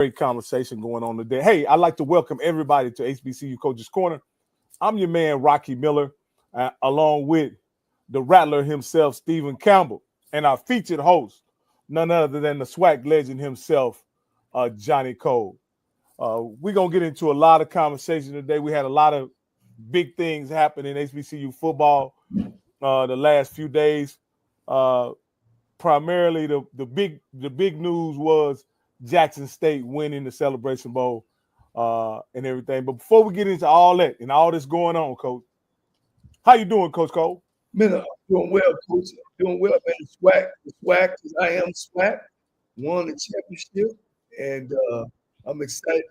Great conversation going on today. Hey, I'd like to welcome everybody to HBCU Coaches Corner. I'm your man, Rocky Miller, along with the Rattler himself, Stephen Campbell, and our featured host, none other than the SWAC legend himself, Johnnie Cole. We're going to get into a lot of conversation today. We had a lot of big things happen in HBCU football the last few days. Primarily, the big news was Jackson State winning the Celebration Bowl and everything. But before we get into all that and all this going on, Coach, how you doing, Coach Cole? Man, I'm doing well, Coach. I'm doing well, man. SWAC, because I am SWAC, won the championship, and I'm excited.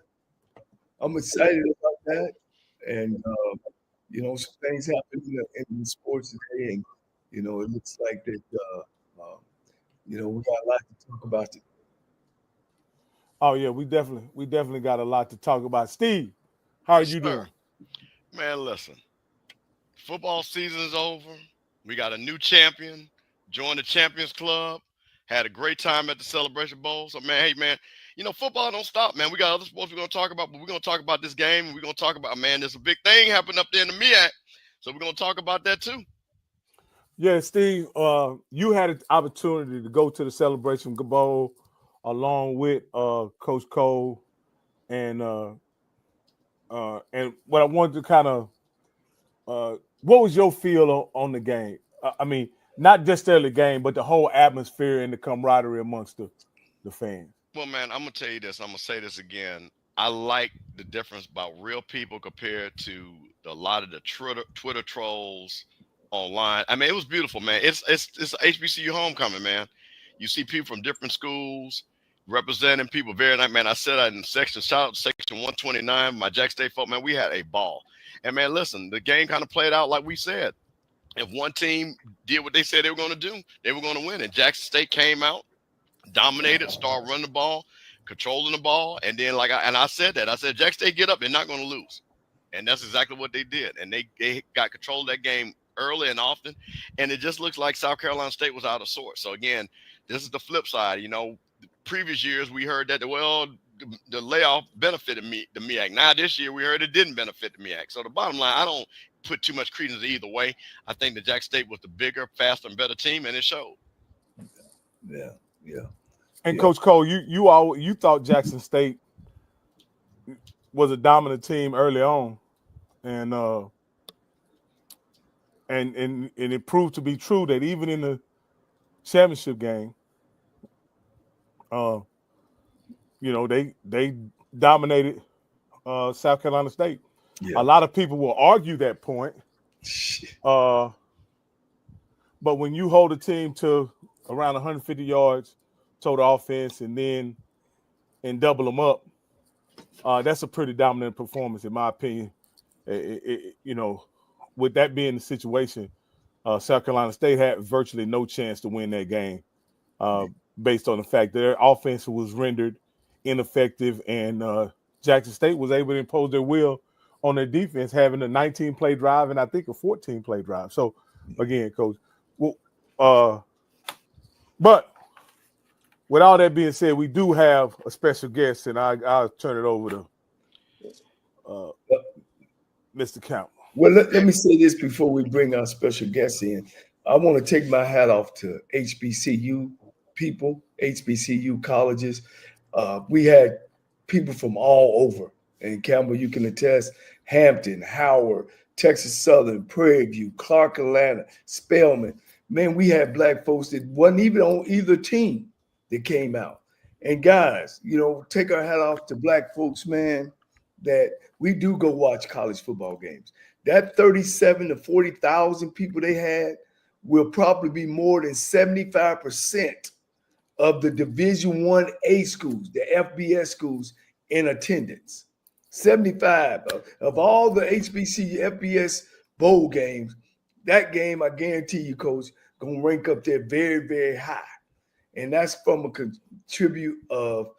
I'm excited about that. And, some things happen in sports today, and, it looks like that, we got a lot to talk about today. Oh, yeah, we definitely got a lot to talk about. Steve, how are you doing? Man, listen, football season is over. We got a new champion, joined the Champions Club, had a great time at the Celebration Bowl. So, man, hey, man, football don't stop, man. We got other sports we're going to talk about, but we're going to talk about this game, and we're going to talk about, man, there's a big thing happening up there in the MEAC, so we're going to talk about that too. Yeah, Steve, you had an opportunity to go to the Celebration Bowl along with Coach Cole, and what I wanted to kind of, what was your feel on the game? I mean, not just the game, but the whole atmosphere and the camaraderie amongst the fans. Well, man, I'm going to tell you this. I'm going to say this again. I like the difference about real people compared to a lot of the Twitter trolls online. I mean, it was beautiful, man. It's HBCU homecoming, man. You see people from different schools representing people very nice, man. I said that in section 129, my Jack State folk, man, we had a ball. And, man, listen, the game kind of played out like we said. If one team did what they said they were going to do, they were going to win. And Jackson State came out, dominated, started running the ball, controlling the ball. And then, I said that. I said, Jack State, get up. They're not going to lose. And that's exactly what they did. And they got control of that game early and often. And it just looks like South Carolina State was out of sorts. So, again, this is the flip side. Previous years we heard that, the layoff benefited the MEAC. Now this year we heard it didn't benefit the MEAC. So the bottom line, I don't put too much credence either way. I think that Jack State was the bigger, faster, and better team, and it showed. Yeah. And Coach Cole, you thought Jackson State was a dominant team early on, and it proved to be true that even in the championship game, they dominated South Carolina State. Yeah. A lot of people will argue that point. But when you hold a team to around 150 yards total offense and double them up, that's a pretty dominant performance, in my opinion. With that being the situation, South Carolina State had virtually no chance to win that game. Based on the fact that their offense was rendered ineffective, and Jackson State was able to impose their will on their defense, having a 19-play drive and I think a 14-play drive. So, again, Coach, but with all that being said, we do have a special guest, and I'll turn it over to Mr. Campbell. Well, let me say this before we bring our special guest in. I want to take my hat off to HBCU people, HBCU colleges. We had people from all over. And Campbell, you can attest, Hampton, Howard, Texas Southern, Prairie View, Clark Atlanta, Spelman. Man, we had black folks that wasn't even on either team that came out. And guys, take our hat off to black folks, man, that we do go watch college football games. That 37 to 40,000 people they had will probably be more than 75% of the Division I-A schools, the FBS schools, in attendance. 75 of all the HBCU FBS bowl games, that game, I guarantee you, Coach, going to rank up there very, very high. And that's from a contribute of,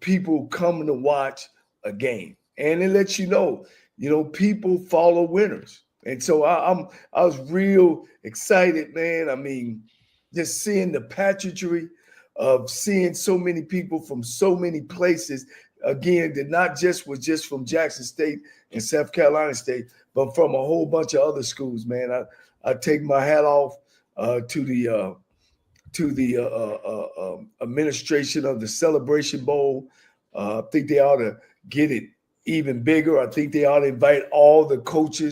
people coming to watch a game. And it lets people follow winners. And so I was real excited, man. I mean, just seeing the pageantry of seeing so many people from so many places. Again, that not just was just from Jackson State and South Carolina State, but from a whole bunch of other schools, man. I take my hat off to the administration of the Celebration Bowl. I think they ought to get it even bigger. I think they ought to invite all the coaching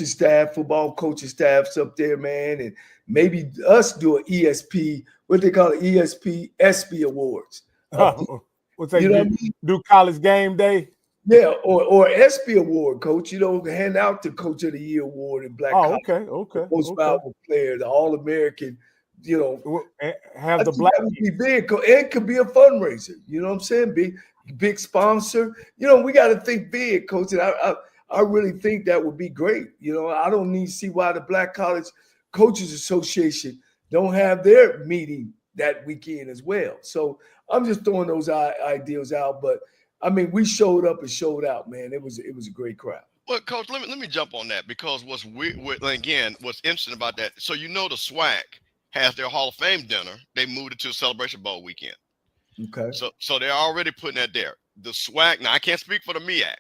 staff, football coaching staffs up there, man, and maybe us do an ESP, what they call it, ESP, SB Awards. What's that? You know what I mean? Do college game day? Yeah, or SB Award, coach. You know, hand out the Coach of the Year award in Black College. Okay. Most valuable player, the All-American. You know, have the Black. That would be big. It could be a fundraiser. You know what I'm saying? Big sponsor. You know, we got to think big, coach. And I really think that would be great. You know, I don't need to see why the Black College Coaches Association don't have their meeting that weekend as well. So I'm just throwing those ideas out. But I mean, we showed up and showed out, man. It was a great crowd. Well, Coach, let me jump on that, because what's weird, again, what's interesting about that. So you know, the SWAC has their Hall of Fame dinner. They moved it to Celebration Bowl weekend. Okay. So they're already putting that there. The SWAC, now I can't speak for the MEAC,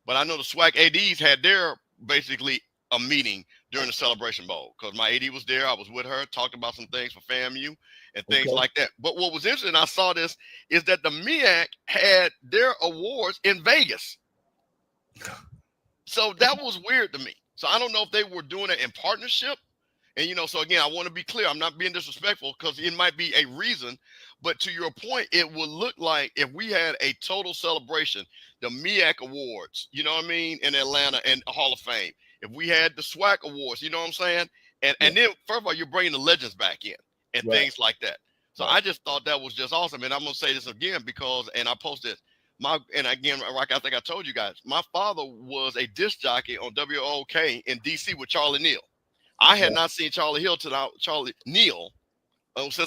but I know the SWAC ADs had their basically a meeting during the Celebration Bowl, because my AD was there. I was with her, talked about some things for FAMU and things like that. But what was interesting, I saw this, is that the MEAC had their awards in Vegas. So that was weird to me. So I don't know if they were doing it in partnership. And, you know, so again, I want to be clear. I'm not being disrespectful, because it might be a reason. But to your point, it would look like if we had a total celebration, the MEAC Awards, you know what I mean, in Atlanta, and Hall of Fame. If we had the SWAC Awards, you know what I'm saying? And then, first of all, you're bringing the legends back in and things like that. So I just thought that was just awesome. And I'm going to say this again, because, and I posted and again, Rock, I think I told you guys, my father was a disc jockey on WOK in DC with Charlie Neal. I had not seen Charlie Neal since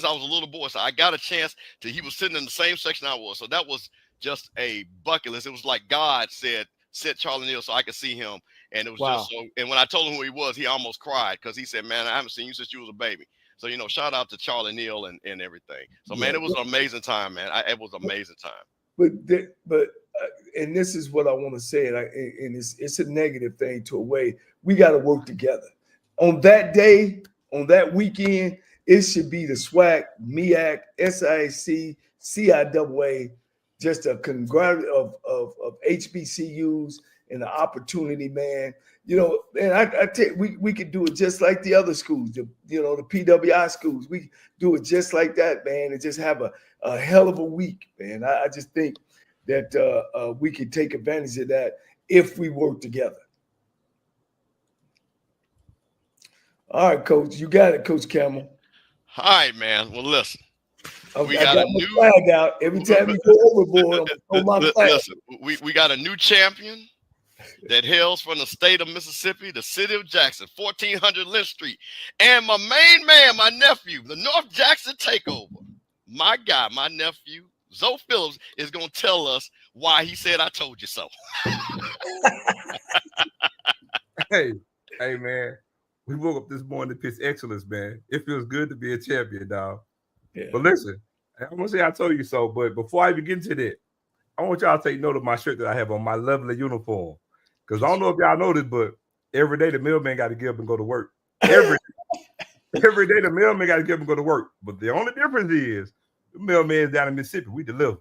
I was a little boy. So I got a chance he was sitting in the same section I was. So that was just a bucket list. It was like God said, set Charlie Neal so I could see him. And it was just so, and when I told him who he was, he almost cried, because he said, man, I haven't seen you since you was a baby. So, you know, shout out to Charlie Neal and everything. So, man, it was an amazing time, man. It was an amazing time. But and this is what I want to say, and it's a negative thing to a way. We got to work together. On that day, on that weekend, it should be the SWAC, MEAC, SIAC, CIAA, just a conglomerate of HBCUs and the opportunity, man. You know, and I tell you, we could do it just like the other schools, the PWI schools. We do it just like that, man, and just have a hell of a week, man. I just think that we could take advantage of that if we work together. All right, Coach. You got it, Coach Campbell. All right, man. Well, listen. I got a new flag out. Every time you go overboard, I'm my flag. Listen, we got a new champion that hails from the state of Mississippi, the city of Jackson, 1400 Lynch Street. And my main man, my nephew, the North Jackson Takeover. My guy, my nephew, Zoe Phillips, is going to tell us why he said I told you so. Hey, man. We woke up this morning to pitch excellence, man. It feels good to be a champion, dog. Yeah. But listen, I'm going to say I told you so, but before I even get into that, I want y'all to take note of my shirt that I have on, my lovely uniform. Because I don't know if y'all know this, but every day the mailman got to get up and go to work. Every day the mailman got to get up and go to work. But the only difference is the mailman's down in Mississippi. We deliver.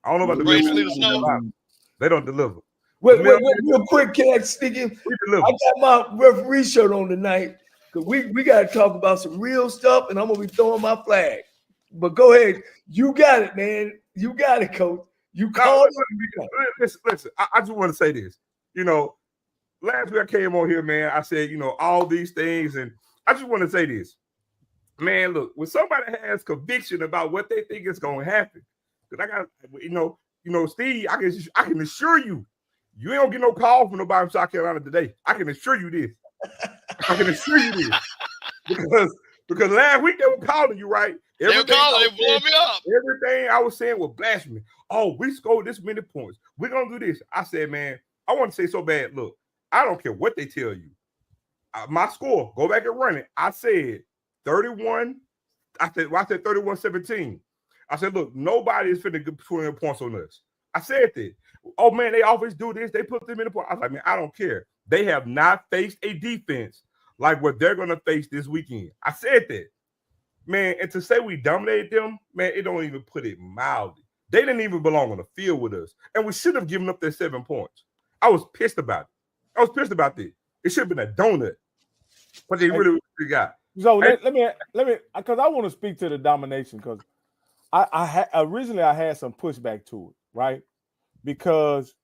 I don't know about the mailman. They don't deliver. Wait, real quick, can I sneak in? I got my referee shirt on tonight, because we got to talk about some real stuff, and I'm going to be throwing my flag. But go ahead. You got it, man. You got it, Coach. You called it. Listen, I just want to say this. You know, last week I came on here, man. I said, you know, all these things, and I just want to say this. Man, look, when somebody has conviction about what they think is going to happen, because I got, you know, Steve, I can assure you, you ain't gonna get no call from nobody from South Carolina today. I can assure you this. Because last week they were calling you, right? They were calling, they blew me up. Everything I was saying was blasphemy. Oh, we scored this many points. We're gonna do this. I said, man, I want to say so bad. Look, I don't care what they tell you. My score, go back and run it. I said 31. I said 31-17. I said, look, nobody is finna put in points on us. I said that. Oh, man, they always do this. They put them in the point. I was like, man, I don't care. They have not faced a defense like what they're going to face this weekend. I said that. Man, and to say we dominated them, man, it don't even put it mildly. They didn't even belong on the field with us. And we should have given up their 7 points. I was pissed about it. I was pissed about this. It should have been a donut. But they really got. So let me, because I want to speak to the domination, because originally I had some pushback to it, right? Because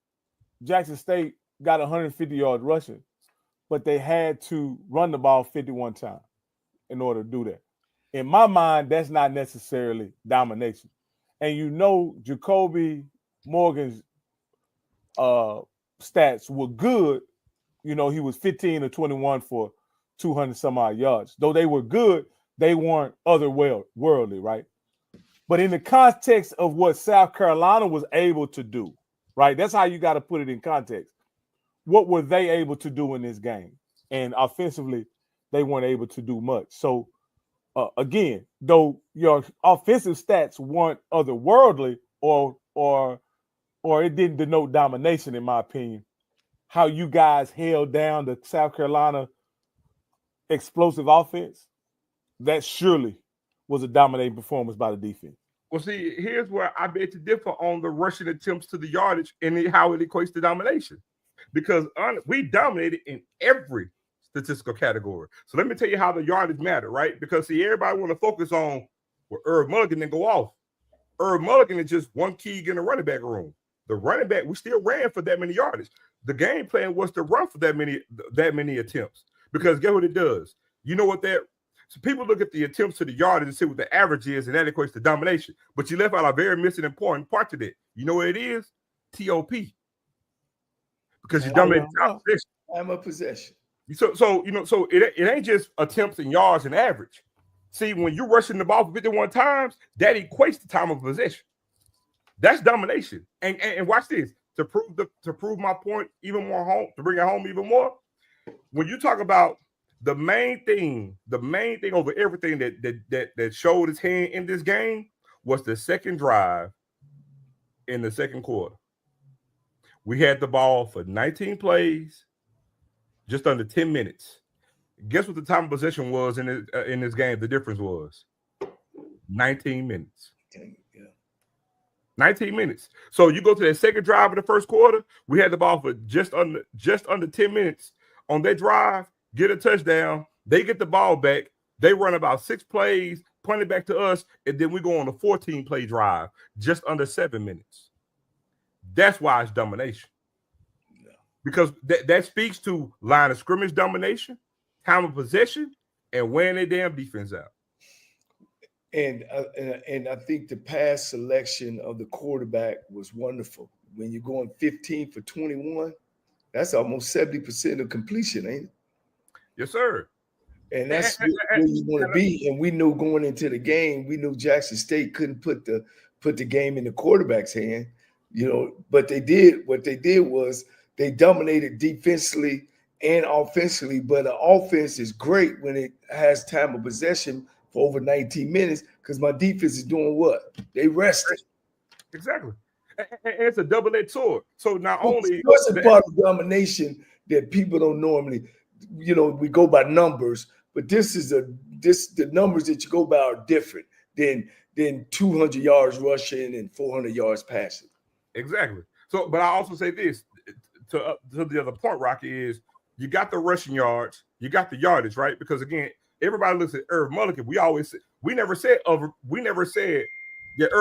Jackson State got 150 yards rushing, but they had to run the ball 51 times in order to do that. In my mind, that's not necessarily domination. And you know, Jacoby Morgan's stats were good. You know, he was 15 or 21 for 200 some odd yards. Though they were good, they weren't otherworldly, right? But in the context of what South Carolina was able to do, right? That's how you got to put it in context. What were they able to do in this game? And offensively, they weren't able to do much. So, again, though your offensive stats weren't otherworldly or it didn't denote domination, in my opinion, how you guys held down the South Carolina explosive offense, that surely was a dominating performance by the defense. Well, see, here's where I beg to differ on the rushing attempts to the yardage and how it equates to domination. Because we dominated in every statistical category. So let me tell you how the yardage matter, right? Because, see, everybody want to focus on Irv Mulligan and go off. Irv Mulligan is just one key in the running back room. The running back, we still ran for that many yardage. The game plan was to run for that many attempts. Because guess what it does? You know what that – so people look at the attempts to the yardage and see what the average is, and that equates to domination. But you left out a very missing important part to that. You know what it is? TOP. Because you dominated time possession. Time of possession. So it ain't just attempts and yards and average. See, when you're rushing the ball for 51 times, that equates to time of possession. That's domination. And watch this. To prove my point even more home, to bring it home even more, when you talk about the main thing over everything that showed its hand in this game was the second drive in the second quarter. We had the ball for 19 plays, just under 10 minutes. Guess what the time of possession was in this game? The difference was 19 minutes. 19 minutes. So you go to that second drive of the first quarter, we had the ball for just under 10 minutes on that drive, get a touchdown, they get the ball back, they run about 6 plays, punt it back to us, and then we go on a 14-play drive, just under 7 minutes. That's why it's domination. Yeah. Because that speaks to line of scrimmage domination, time of possession, and wearing their damn defense out. And I think the pass selection of the quarterback was wonderful. When you're going 15 for 21, that's almost 70% of completion, ain't it? Yes, sir. And that's where you want to be. And we knew going into the game, we knew Jackson State couldn't put the game in the quarterback's hand, but they did. What they did was they dominated defensively and offensively. But an offense is great when it has time of possession for over 19 minutes, because my defense is doing what? They rested. Exactly. And it's a double-edged sword. So not only what's a part of domination that people don't normally, we go by numbers, but the numbers that you go by are different than 200 yards rushing and 400 yards passing. Exactly. So, but I also say this to the other point, Rocky, is you got the rushing yards, you got the yardage, right? Because again, everybody looks at Irv Mulligan. We never said Irv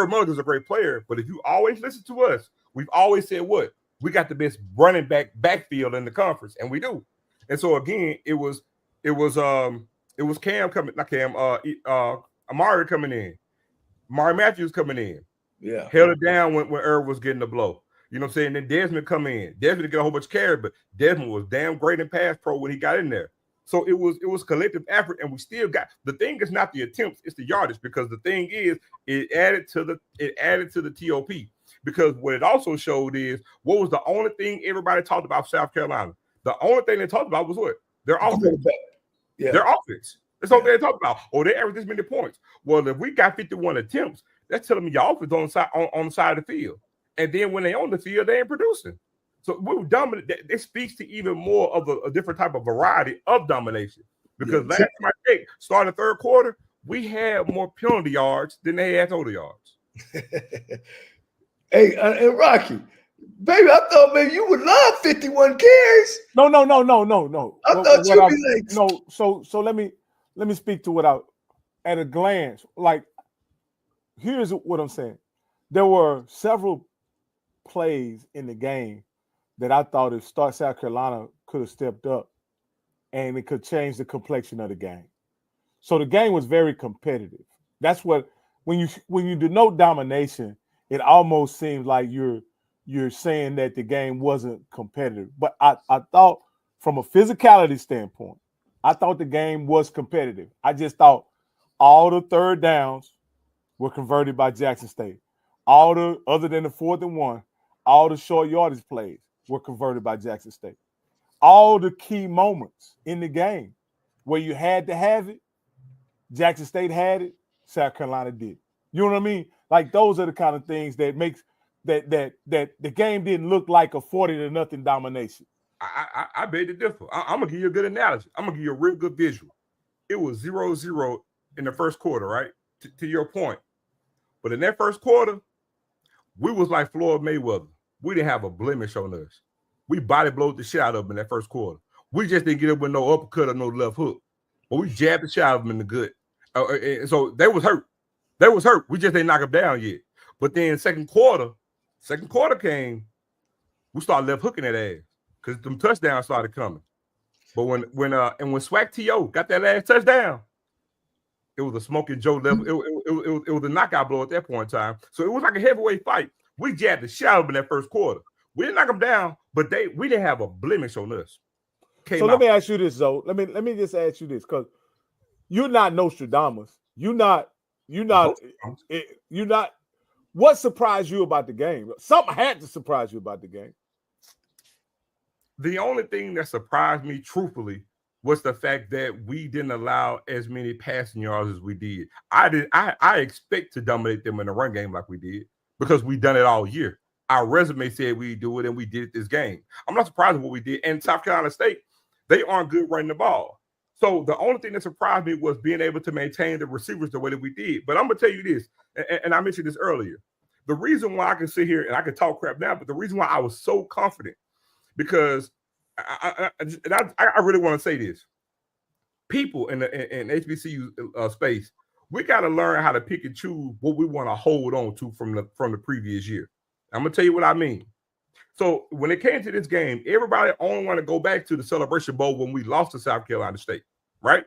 Mulligan's a great player, but if you always listen to us, we've always said what? We got the best running backfield in the conference, and we do. And so again, it was Cam coming, not Cam, Amari coming in, Amari Matthews coming in. Yeah. Held it down when Irv was getting the blow. You know what I'm saying? Then Desmond come in. Desmond didn't get a whole bunch of carry, but Desmond was damn great in pass pro when he got in there. So it was collective effort, and we still got the thing is not the attempts, it's the yardage, because the thing is it added to the TOP. Because what it also showed is what was the only thing everybody talked about South Carolina. The only thing they talked about was what? Their offense. Yeah. Their offense. That's all they talked about. Oh, they averaged this many points. Well, if we got 51 attempts, That's telling me your offense on the side of the field. And then when they on the field, they ain't producing. So we were dominant. It speaks to even more of a different type of variety of domination. Because last time I checked, starting the third quarter, we had more penalty yards than they had total yards. Hey, and Rocky, baby, I thought maybe you would love 51 carries. No. I thought you'd be like, no. So let me speak to what at a glance. Like, here's what I'm saying. There were several plays in the game that I thought if South Carolina could have stepped up, and it could change the complexion of the game. So the game was very competitive. That's what when you denote domination, it almost seems like you're saying that the game wasn't competitive. But I thought from a physicality standpoint, I thought the game was competitive. I just thought all the third downs were converted by Jackson State. Other than the 4th and 1, all the short yardage plays were converted by Jackson State. All the key moments in the game where you had to have it, Jackson State had it, South Carolina did. You know what I mean? Like, those are the kind of things that makes that the game didn't look like a 40-0 domination. I beg to differ. I'm gonna give you a good analogy. I'm gonna give you a real good visual. It was 0-0 in the first quarter, right? To your point. But in that first quarter, we was like Floyd Mayweather. We didn't have a blemish on us. We body blowed the shit out of them in that first quarter. We just didn't get up with no uppercut or no left hook. But we jabbed the shit out of them in the gut. So they was hurt. They was hurt. We just didn't knock them down yet. But then second quarter came, we started left hooking that ass because them touchdowns started coming. But when Swag T.O. got that last touchdown, it was a Smoking Joe level. It was a knockout blow at that point in time. So it was like a heavyweight fight. We jabbed the shit out of them in that first quarter. We didn't knock them down, but we didn't have a blemish on us. Let me ask you this, Zoe. Let me just ask you this, because you're not Nostradamus. You're not. What surprised you about the game? Something had to surprise you about the game. The only thing that surprised me, truthfully, was the fact that we didn't allow as many passing yards as we did. I expect to dominate them in the run game like we did because we done it all year. Our resume said we do it, and we did it this game. I'm not surprised with what we did. And South Carolina State, they aren't good running the ball. So the only thing that surprised me was being able to maintain the receivers the way that we did. But I'm going to tell you this, and I mentioned this earlier. The reason why I can sit here and I can talk crap now, but the reason why I was so confident, because I really want to say this. People in HBCU space, we got to learn how to pick and choose what we want to hold on to from the previous year. I'm going to tell you what I mean. So when it came to this game, everybody only want to go back to the Celebration Bowl when we lost to South Carolina State, right?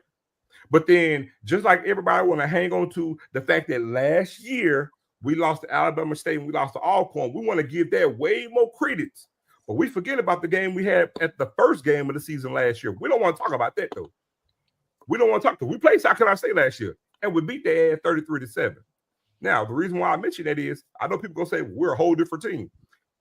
But then just like everybody want to hang on to the fact that last year we lost to Alabama State and we lost to Alcorn, we want to give that way more credence. But we forget about the game we had at the first game of the season last year. We don't want to talk about that, though. We don't want to talk to. We played South Carolina State last year, and we beat their ass 33-7. Now, the reason why I mention that is I know people gonna say we're a whole different team.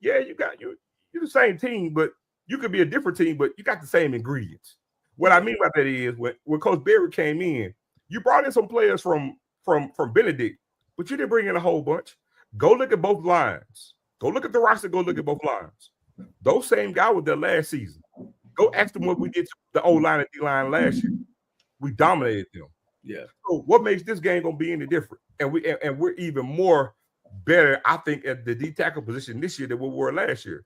Yeah, you're the same team, but you could be a different team, but you got the same ingredients. What I mean by that is when Coach Berry came in, you brought in some players from Benedict, but you didn't bring in a whole bunch. Go look at both lines. Go look at the roster. Go look at both lines. Those same guys were there last season. Go ask them what we did to the O-line and D-line last year. We dominated them. Yeah. So what makes this game gonna be any different? And we're even more better, I think, at the D tackle position this year than we were last year.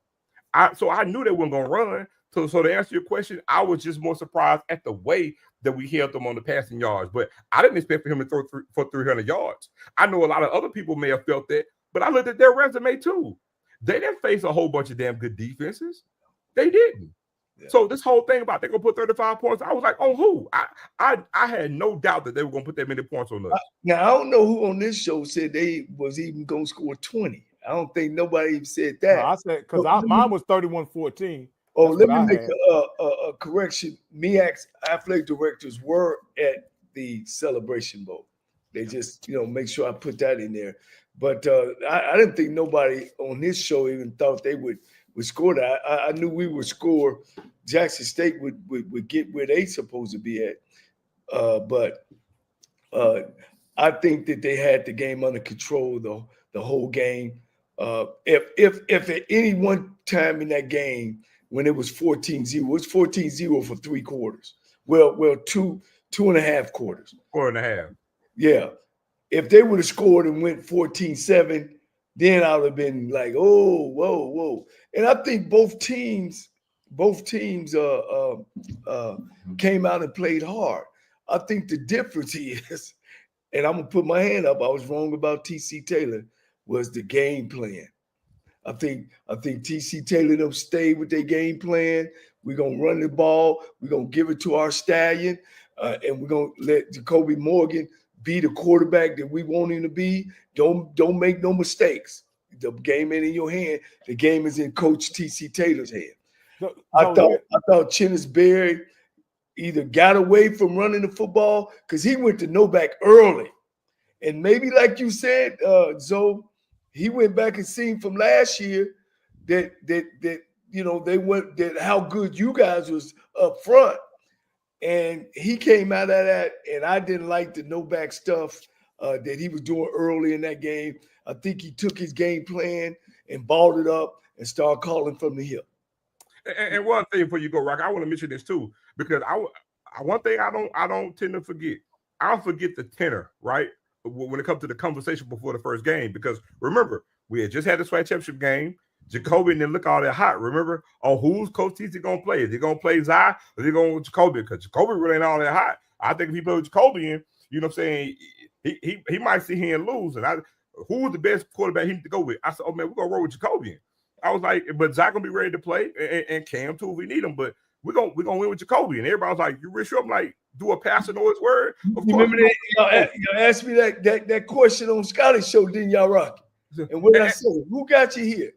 So I knew they weren't gonna run. So to answer your question, I was just more surprised at the way that we held them on the passing yards. But I didn't expect for him to throw for 300 yards. I know a lot of other people may have felt that, but I looked at their resume too. They didn't face a whole bunch of damn good defenses. They didn't. Yeah. So this whole thing about they're gonna put 35 points, I was like, on who? I had no doubt that they were gonna put that many points on us. Now I don't know who on this show said they was even gonna score 20. I don't think nobody even said that. No, I said because mine was 31-14. Oh, let me make a correction. MEAC's athletic directors were at the Celebration Bowl. They just, make sure I put that in there. But I didn't think nobody on this show even thought they would score that. I knew we would score. Jackson State would get where they supposed to be at. But I think that they had the game under control the whole game. If at any one time in that game when it was 14-0, it was 14-0 for 3 quarters. Well, 2.5 quarters. 4.5. Yeah. If they would have scored and went 14-7, then I would have been like, oh, whoa. And I think both teams came out and played hard. I think the difference is, and I'm gonna put my hand up, I was wrong about TC Taylor, was the game plan. I think TC Taylor them stayed with their game plan. We're gonna run the ball, we're gonna give it to our stallion, and we're gonna let Jacoby Morgan be the quarterback that we want him to be. Don't make no mistakes. The game ain't in your hand. The game is in Coach TC Taylor's hand. I thought Chennis Berry either got away from running the football because he went to no back early. And maybe like you said, Zoe, he went back and seen from last year that they went that how good you guys was up front. And he came out of that, and I didn't like the no back stuff that he was doing early in that game. I think he took his game plan and balled it up and started calling from the hip. And one thing before you go, Rock, I want to mention this too, because one thing I don't tend to forget. I don't forget the tenor, right? When it comes to the conversation before the first game, because remember, we had just had the SWAC championship game. Jacoby didn't look all that hot. Remember, who's Coach TC going to play? Is he going to play Zai or is he going with Jacoby? Because Jacoby really ain't all that hot. I think if he play with Jacoby in, you know what I'm saying, he might see him lose. And who was the best quarterback he need to go with? I said, oh, man, we're going to roll with Jacoby in. I was like, but Zai going to be ready to play and Cam too if we need him. But we're gonna win with Jacoby. And everybody was like, you really sure? I'm like, do a passer know his word? Of you course. Remember that, y'all asked me that question on Scotty's show, didn't y'all, Rocky? And what I said, who got you here?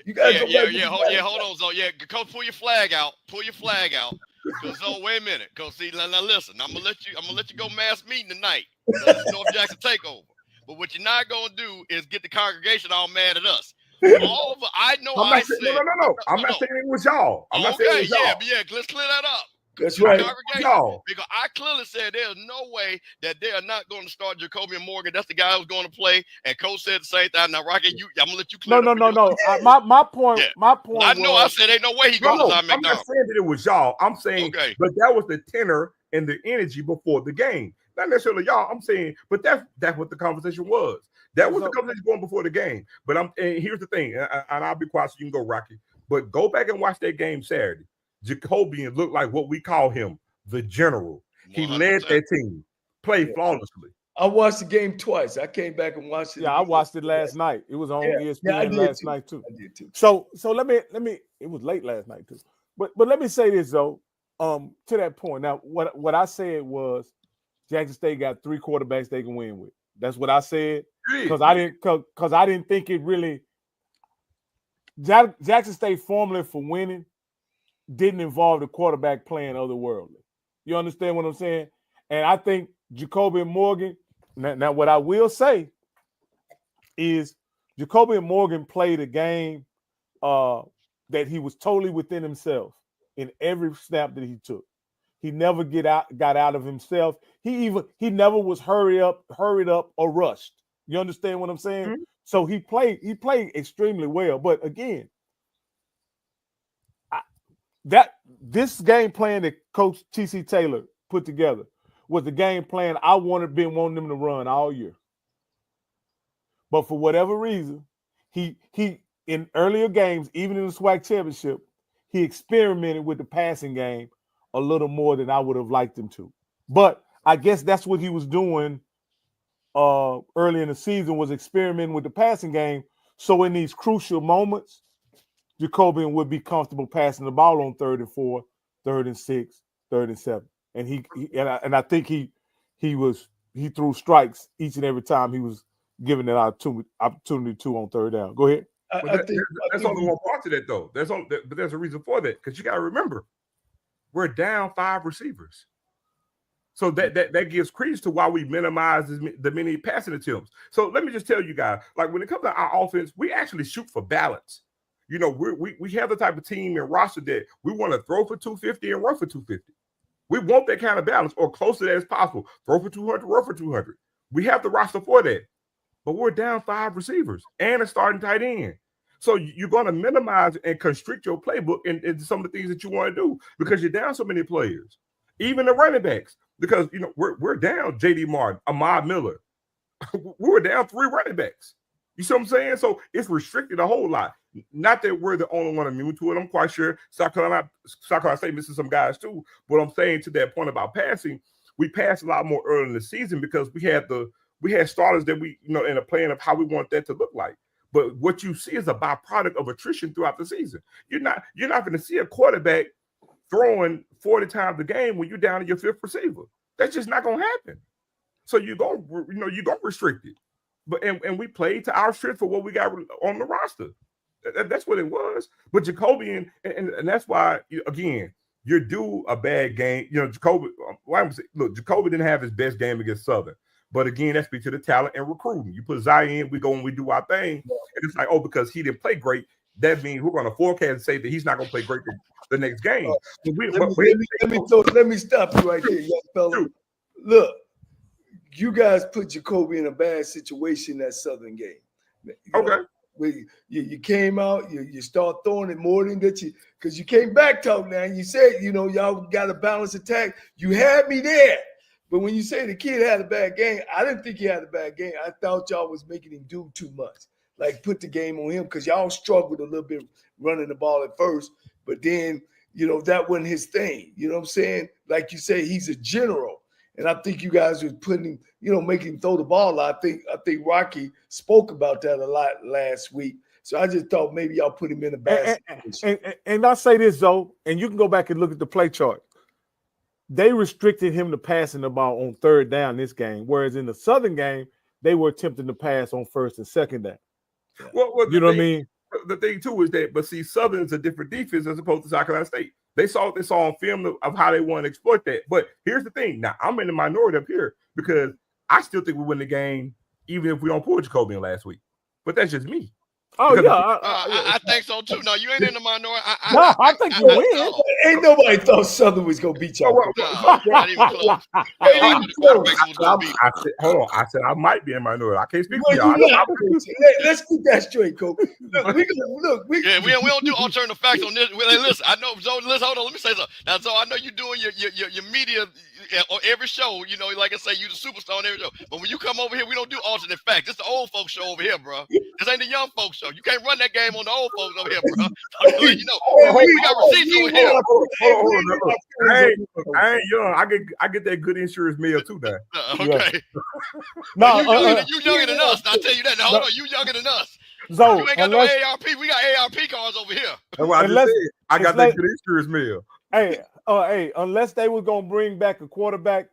You got hold on, Zoe. Yeah, Coach, pull your flag out. Because wait a minute. Because see, now listen, I'm gonna let you go mass meeting tonight. North Jackson takeover. But what you're not gonna do is get the congregation all mad at us. I know I'm not saying it was y'all. I'm not saying it was y'all. Yeah, let's clear that up. That's right. No. Because I clearly said there's no way that they are not going to start Jacoby Morgan. That's the guy who's going to play. And Coach said the same thing. Now, Rocky, I'm going to let you clear No. My point. I know. I said ain't no way he goes to I'm not saying that it was y'all. I'm saying, but that was the tenor and the energy before the game. Not necessarily y'all. I'm saying, but that's what the conversation was. That was the conversation going before the game. But and here's the thing, and I'll be quiet so you can go, Rocky. But go back and watch that game Saturday. Jacoby looked like what we call him, the general. 100%. He led that team, played flawlessly. I watched the game twice. I came back and watched it. Yeah, I watched it last night. It was on ESPN last night too. I did too. So let me. It was late last night too. But let me say this though. To that point. Now, what I said was Jackson State got 3 quarterbacks they can win with. That's what I said. Because I didn't think it really. Jackson State formula for winning didn't involve the quarterback playing otherworldly. You understand what I'm saying? And I think Jacoby Morgan. Now, what I will say is Jacoby Morgan played a game that he was totally within himself in every snap that he took. He never got out of himself. He never was hurried up or rushed. You understand what I'm saying? Mm-hmm. So he played extremely well. But again, this game plan that Coach TC Taylor put together was the game plan I been wanting them to run all year. But for whatever reason, he in earlier games, even in the SWAC championship, he experimented with the passing game a little more than I would have liked him to. But I guess that's what he was doing early in the season, was experimenting with the passing game. So in these crucial moments, Jacoby would be comfortable passing the ball on 3rd and 4, 3rd and 6, 3rd and 7. And I think he threw strikes each and every time he was given that opportunity to on 3rd down. Go ahead. That's only one part to that though. But there's a reason for that, because you got to remember, we're down 5 receivers. So that gives credence to why we minimize the many passing attempts. So let me just tell you guys, like when it comes to our offense, we actually shoot for balance. You know, we have the type of team and roster that we want to throw for 250 and run for 250. We want that kind of balance, or close to that as possible. Throw for 200, run for 200. We have the roster for that. But we're down 5 receivers and a starting tight end. So you're going to minimize and constrict your playbook into some of the things that you want to do because you're down so many players. Even the running backs, because we're down J.D. Martin, Ahmad Miller. We were down 3 running backs. You see what I'm saying? So it's restricted a whole lot. Not that we're the only one immune to it. I'm quite sure South Carolina State missing some guys too. But I'm saying to that point about passing, we passed a lot more early in the season because we had starters that we, in a plan of how we want that to look like. But what you see is a byproduct of attrition throughout the season. You're not going to see a quarterback throwing 40 times a game when you're down to your 5th receiver. That's just not going to happen. So you're going to restrict it. But and we played to our strength for what we got on the roster. That's what it was. But Jacoby, and that's why, again, you're due a bad game. Jacoby, Jacoby didn't have his best game against Southern. But again, that speaks to the talent and recruiting. You put Zion, we go and we do our thing. And it's like, because he didn't play great, that means we're going to forecast and say that he's not going to play great the next game. Let me stop you right there, young fella. Look, you guys put Jacoby in a bad situation that Southern game. You came out, you start throwing it more than that because you came back talking now and you said, y'all got a balanced attack. You had me there. But when you say the kid had a bad game, I didn't think he had a bad game. I thought y'all was making him do too much. Like put the game on him because y'all struggled a little bit running the ball at first. But then, that wasn't his thing. You know what I'm saying? Like you say, he's a general. And I think you guys were putting him, making him throw the ball. I think Rocky spoke about that a lot last week. So I just thought maybe y'all put him in a bad situation. And I say this, though, and you can go back and look at the play chart. They restricted him to passing the ball on 3rd down this game, whereas in the Southern game, they were attempting to pass on 1st and 2nd down. Well, you know what I mean? The thing, too, is that, but see, Southern is a different defense as opposed to South Carolina State. They saw on film of how they want to exploit that. But here's the thing. Now, I'm in the minority up here because I still think we win the game even if we don't pull Jacoby in last week. But that's just me. Oh, because yeah. I think so, too. No, you ain't in the minority. I think you win. Ain't nobody thought Southern was going to beat y'all. Not even close. Hold on. I said I might be in minority. I can't speak for y'all. Let's keep that straight, Coach. We don't do alternative facts on this. Well, listen, I know. So, listen, hold on. Let me say something. Now, so I know you're doing your media on every show. Like I say, you the superstar on every show. But when you come over here, we don't do alternate facts. It's the old folks show over here, bro. This ain't the young folks show. You can't run that game on the old folks over here, bro. We got receipts over here. I ain't young. I get that good insurance mail too now. Okay. No, you younger than us. I'll tell you that. Now, hold on. You younger than us. So you ain't got no ARP. We got ARP cards over here. That's what I just said. I got that good insurance mail. Hey, unless they were gonna bring back a quarterback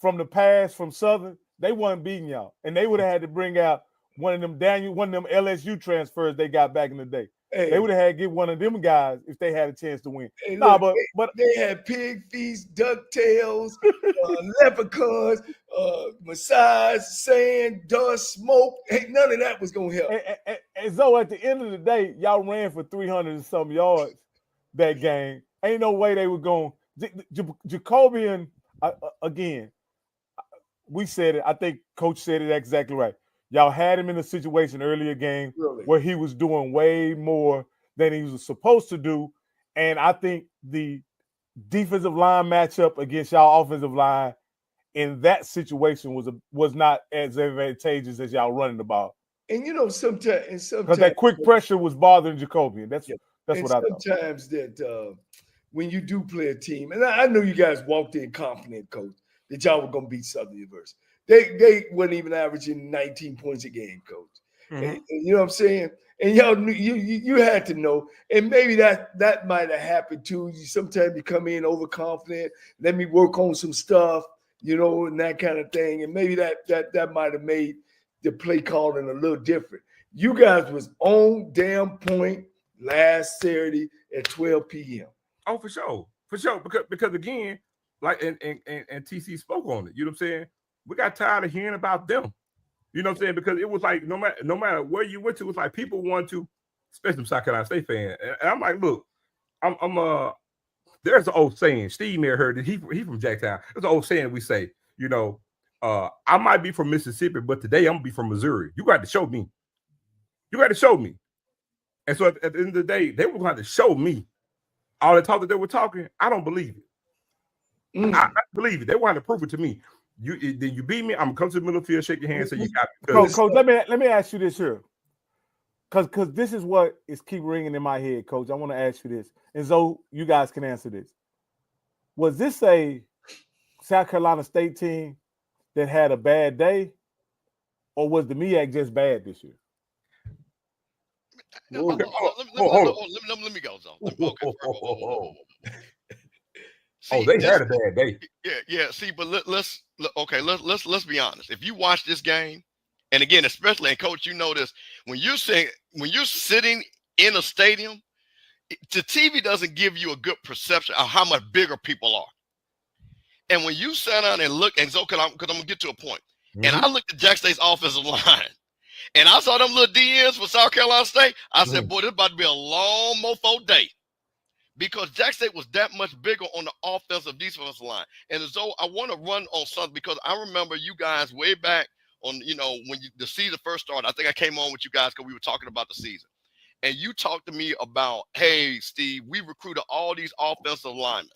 from the past from Southern, they wasn't beating y'all, and they would have had to bring out one of them LSU transfers they got back in the day. They would have had to get one of them guys if they had a chance to win. But they had pig feet, ducktails, leprechauns, massage, sand, dust, smoke. None of that was gonna help. And so at the end of the day, y'all ran for 300 and some yards that game. Ain't no way they were going. Jacobian, again, we said it. I think Coach said it exactly right. Y'all had him in a situation earlier game where he was doing way more than he was supposed to do. And I think the defensive line matchup against y'all offensive line in that situation was not as advantageous as y'all running the ball. And sometimes because that quick pressure was bothering Jacobian. That's what I thought. Sometimes that when you do play a team, and I know you guys walked in confident, Coach, that y'all were gonna beat Southern University. They weren't even averaging 19 points a game, Coach. Mm-hmm. And you know what I'm saying? And y'all knew, you had to know, and maybe that might have happened too. Sometimes you come in overconfident, let me work on some stuff, and that kind of thing. And maybe that might have made the play calling a little different. You guys was on damn point last Saturday at 12 p.m. Oh, for sure. Because again, like and TC spoke on it. You know what I'm saying? We got tired of hearing about them. You know what I'm saying? Because it was like no matter where you went to, it was like people want to, especially South Carolina State fan. And I'm like, look, I'm there's an old saying. Steve may have heard it. He from Jacktown. There's an old saying we say, I might be from Mississippi, but today I'm gonna be from Missouri. You got to show me. You got to show me. And so at the end of the day, they were going to have to show me all the talk that they were talking. I don't believe it. I believe it. They want to prove it to me. Then you beat me. I'm gonna come to the middle field, shake your hand, say you got me. Coach, let me ask you this here, because this is what is keep ringing in my head, Coach. I want to ask you this, and so you guys can answer this. Was this a South Carolina State team that had a bad day, or was the MEAC just bad this year? Let me go, Zoe. See, they had a bad day. Yeah. See, but let's be honest. If you watch this game, and again, especially, and Coach, you know this, when you're sitting in a stadium, the TV doesn't give you a good perception of how much bigger people are. And when you sit down and look, and so because I'm gonna get to a point, and I looked at Jack State's offensive line, and I saw them little DNs for South Carolina State. I said, boy, this is about to be a long mofo day. Because Jack State was that much bigger on the offensive defensive line. And so I want to run on something because I remember you guys way back on, when the season first started. I think I came on with you guys because we were talking about the season. And you talked to me about, hey, Steve, we recruited all these offensive linemen.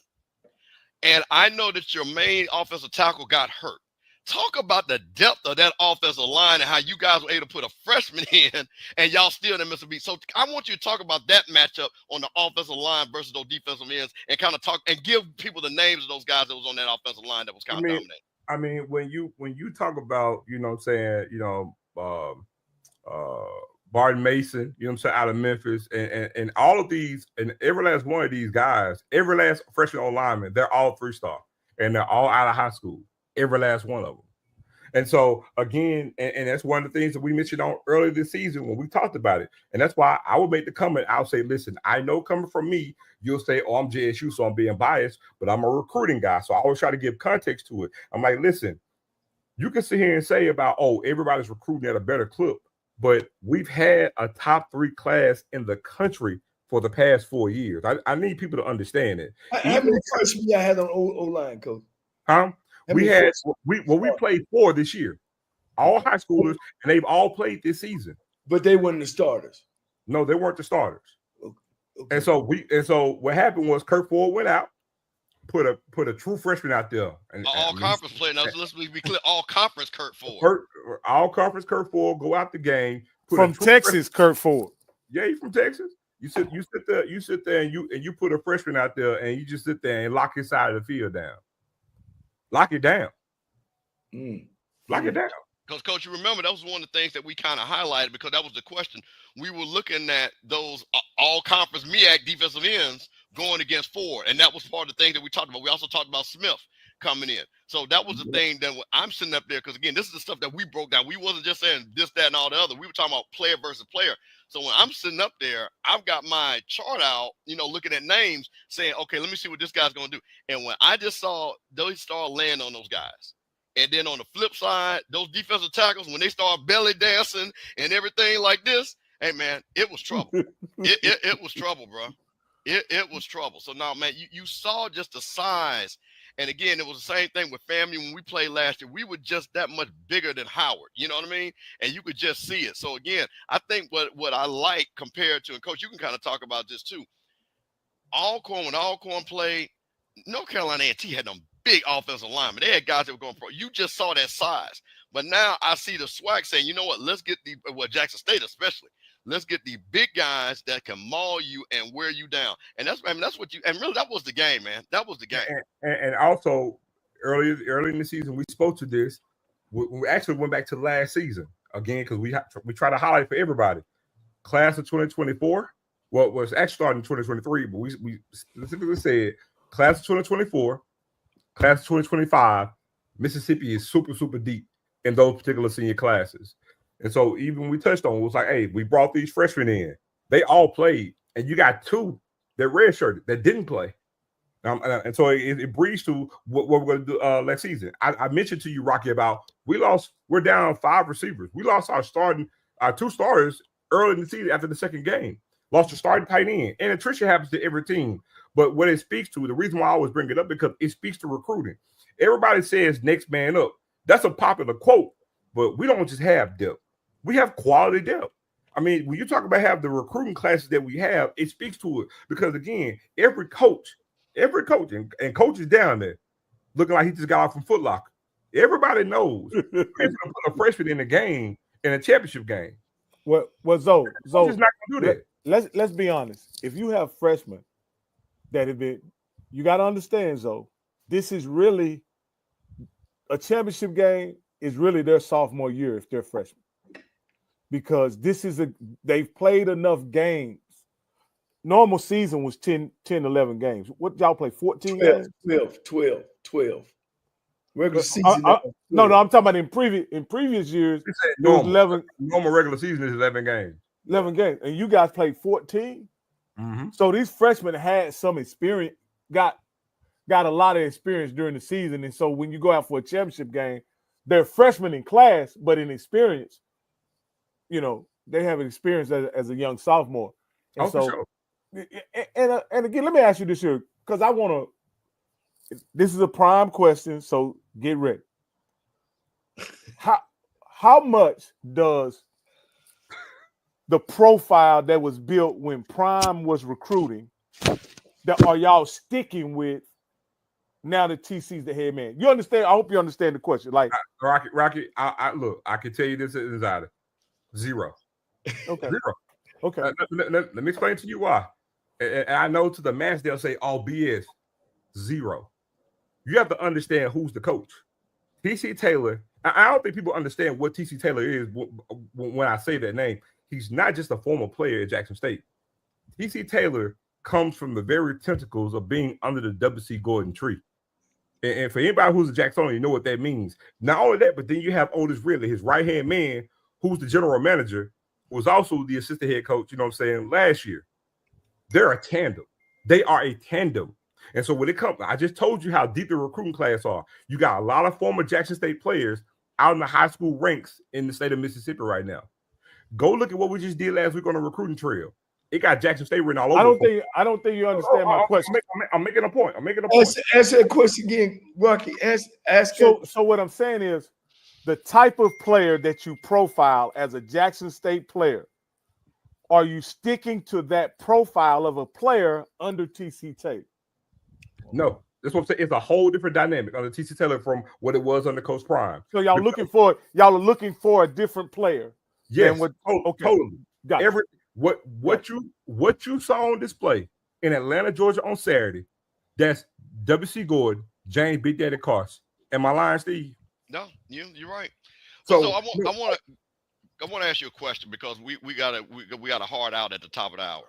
And I know that your main offensive tackle got hurt. Talk about the depth of that offensive line and how you guys were able to put a freshman in and y'all still didn't miss a beat. So I want you to talk about that matchup on the offensive line versus those defensive ends and kind of talk and give people the names of those guys that was on that offensive line that was kind of dominating. I mean, when you talk about, Barton Mason, out of Memphis, and all of these, and every last one of these guys, every last freshman on lineman, they're all 3-star and they're all out of high school. Every last one of them. And so again, and that's one of the things that we mentioned on earlier this season when we talked about it. And that's why I would make the comment. I'll say, listen, I know coming from me, you'll say, oh, I'm JSU, so I'm being biased, but I'm a recruiting guy. So I always try to give context to it. I'm like, listen, you can sit here and say about, oh, everybody's recruiting at a better clip, but we've had a top 3 class in the country for the past 4 years. I need people to understand it. How many freshmen y'all had on O-line, Coach? We played 4 this year, all high schoolers, and they've all played this season. But they weren't the starters. No, they weren't the starters. Okay. And so what happened was Kurt Ford went out, put a true freshman out there. All conference play. Now let's be clear. All conference Kurt Ford. All conference Kurt Ford go out the game. From Texas, Kurt Ford. Yeah, he's from Texas. You sit there and you put a freshman out there and you just sit there and lock his side of the field down. Lock it down. Lock it down. Because, Coach, you remember that was one of the things that we kind of highlighted because that was the question. We were looking at those all-conference MEAC defensive ends going against Ford, and that was part of the thing that we talked about. We also talked about Smith coming in. So that was the thing that I'm sitting up there because, again, this is the stuff that we broke down. We wasn't just saying this, that, and all the other. We were talking about player versus player. So when I'm sitting up there, I've got my chart out, looking at names, saying, okay, let me see what this guy's going to do. And when I just saw those start laying on those guys, and then on the flip side, those defensive tackles, when they start belly dancing and everything like this, hey, man, it was trouble. It was trouble, bro. It was trouble. So now, man, you saw just the size. And again, it was the same thing with FAMU when we played last year. We were just that much bigger than Howard. You know what I mean? And you could just see it. So again, I think what I like compared to, and Coach, you can kind of talk about this too. When Alcorn played, North Carolina A&T had them big offensive linemen. They had guys that were going pro. You just saw that size. But now I see the SWAC saying, you know what? Let's get Jackson State especially. Let's get the big guys that can maul you and wear you down. And that's what you, and really that was the game, man. That was the game. And also early in the season, we spoke to this. We actually went back to last season again, because we try to highlight for everybody. Class of 2024, well, was actually starting in 2023, but we specifically said class of 2024, class of 2025, Mississippi is super, super deep in those particular senior classes. And so even we touched on, it was like, hey, we brought these freshmen in. They all played. And you got 2 that redshirted that didn't play. And so it breeds to what we're going to do next season. I mentioned to you, Rocky, about we're down 5 receivers. We lost our 2 starters early in the season after the second game. Lost a starting tight end. And attrition happens to every team. But what it speaks to, the reason why I always bring it up, because it speaks to recruiting. Everybody says next man up. That's a popular quote, but we don't just have depth. We have quality depth. I mean, when you talk about have the recruiting classes that we have, it speaks to it because again, every coach, and coaches down there looking like he just got off from Foot Locker. Everybody knows he's going to put a freshman in the game in a championship game. Well, Zoe, just not going to do that. Let's be honest. If you have freshmen that have been, you got to understand, Zoe, this is really a championship game is really their sophomore year if they're freshmen. Because they've played enough games. Normal season was 10, 11 games. What y'all play, 14 games? 12. Regular season. No, I'm talking about in previous years, it was 11. Normal regular season is 11 games. 11 games. And you guys played 14? Mm-hmm. So these freshmen had some experience, got a lot of experience during the season. And so when you go out for a championship game, they're freshmen in class, but in experience, you know, they have experience as a young sophomore. And for sure. And again, let me ask you this here, because I want to, this is a prime question, so get ready. How much does the profile that was built when Prime was recruiting, that are y'all sticking with now that TC's the head man? You understand? I hope you understand the question. Like Rocky, I look, I can tell you this is out of 0. Okay. 0. Okay. Let me explain to you why. And I know to the mass they'll say all BS. 0. You have to understand who's the coach. TC Taylor. I don't think people understand what TC Taylor is when I say that name. He's not just a former player at Jackson State. TC Taylor comes from the very tentacles of being under the W.C. Gordon tree. And for anybody who's a Jacksonian, you know what that means. Not only that, but then you have Otis Ridley, his right-hand man, who's the general manager, was also the assistant head coach, you know what I'm saying, last year. They're a tandem. They are a tandem. And so when it comes, I just told you how deep the recruiting class are. You got a lot of former Jackson State players out in the high school ranks in the state of Mississippi right now. Go look at what we just did last week on the recruiting trail. It got Jackson State written all over. I don't think you understand my question. I'm making a point. Answer that question again, Rocky. Ask so what I'm saying is the type of player that you profile as a Jackson State player, are you sticking to that profile of a player under TC Taylor? No. That's what I'm saying. It's a whole different dynamic under TC Taylor from what it was under Coach Prime. So y'all are looking for a different player. Yes. Okay. Totally. Got it. What you saw on display in Atlanta, Georgia on Saturday, that's W.C. Gordon, James Big Daddy Carson. Am I lying, Steve? No, you're right. So I want to ask you a question because we got a hard out at the top of the hour,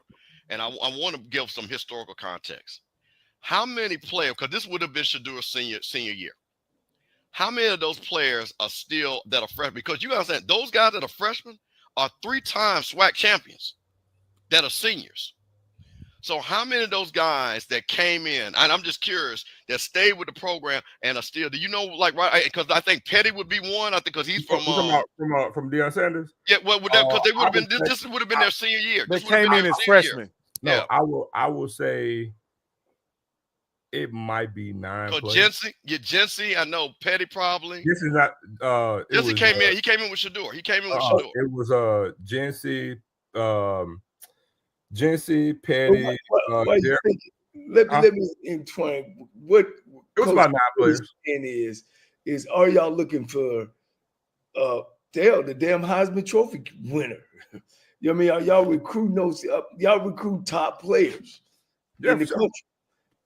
and I want to give some historical context. How many players? Because this would have been Shadur's senior year. How many of those players are still that are freshmen? Because you understand those guys that are freshmen are 3-time SWAC champions that are seniors. So how many of those guys that came in, and I'm just curious, that stayed with the program and are still, do you know, like, right? Because I think Petty would be one. I think because he's from Deion Sanders. Yeah, well, because they would have been this would have been their senior year. They came in as freshmen. No, yeah. I will say it might be 9. Jency, I know Petty probably. This is not. Jency came in. He came in with Shadur. It was Jency, Petty. Let me entwine. What it was about 9 players. Is are y'all looking for the damn Heisman Trophy winner? You know what I mean? Are y'all recruiting those? Y'all recruit top players in the country.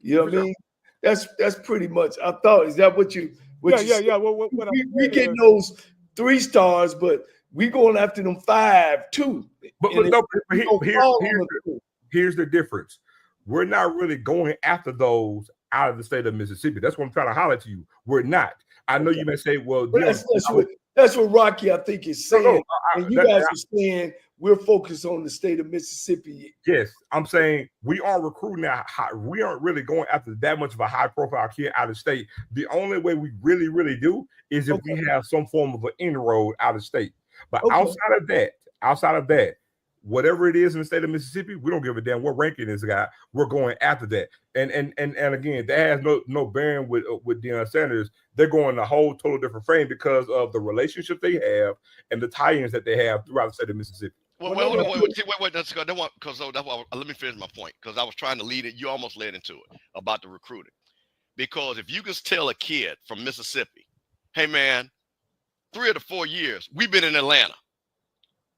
You know what I mean? That's pretty much. I thought, is that what you? Yeah. We getting those 3 stars, but we going after them 5 too. But here's the difference. We're not really going after those out of the state of Mississippi. That's what I'm trying to highlight to you. We're not. I know you may say, well, that's what Rocky, I think, is saying. And you guys are saying we're focused on the state of Mississippi. Yes, I'm saying we aren't recruiting that high. We aren't really going after that much of a high profile kid out of state. The only way we really, really do is if we have some form of an inroad out of state. But outside of that, whatever it is in the state of Mississippi, we don't give a damn what ranking this guy. We're going after that. And again, that has no bearing with Deion Sanders. They're going a whole total different frame because of the relationship they have and the tie-ins that they have throughout the state of Mississippi. Wait. That's good. Because that's why let me finish my point. Because I was trying to lead it. You almost led into it about the recruiting. Because if you can tell a kid from Mississippi, hey man, 3 to 4 years we've been in Atlanta.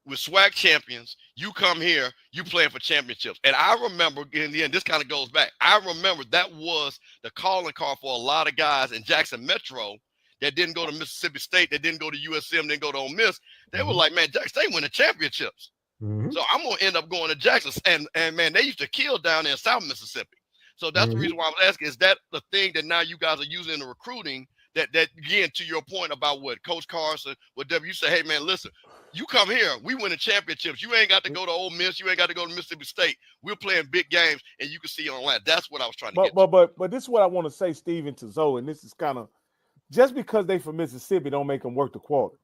We're SWAC champions. You come here, you playing for championships. And I remember, in the end, this kind of goes back. I remember that was the calling card for a lot of guys in Jackson Metro that didn't go to Mississippi State, that didn't go to USM, didn't go to Ole Miss. They were like, man, Jackson State winning championships. So I'm going to end up going to Jackson. And man, they used to kill down there in South Mississippi. So that's the reason why I was asking, is that the thing that now you guys are using in the recruiting that again, to your point about what Coach Carson, what W, you say, hey man, listen, you come here, we winning championships. You ain't got to go to Ole Miss. You ain't got to go to Mississippi State. We're playing big games, and you can see online. That's what I was trying to get to. But this is what I want to say, Steven, to Zoe, and this is kind of, just because they from Mississippi don't make them work the quarter.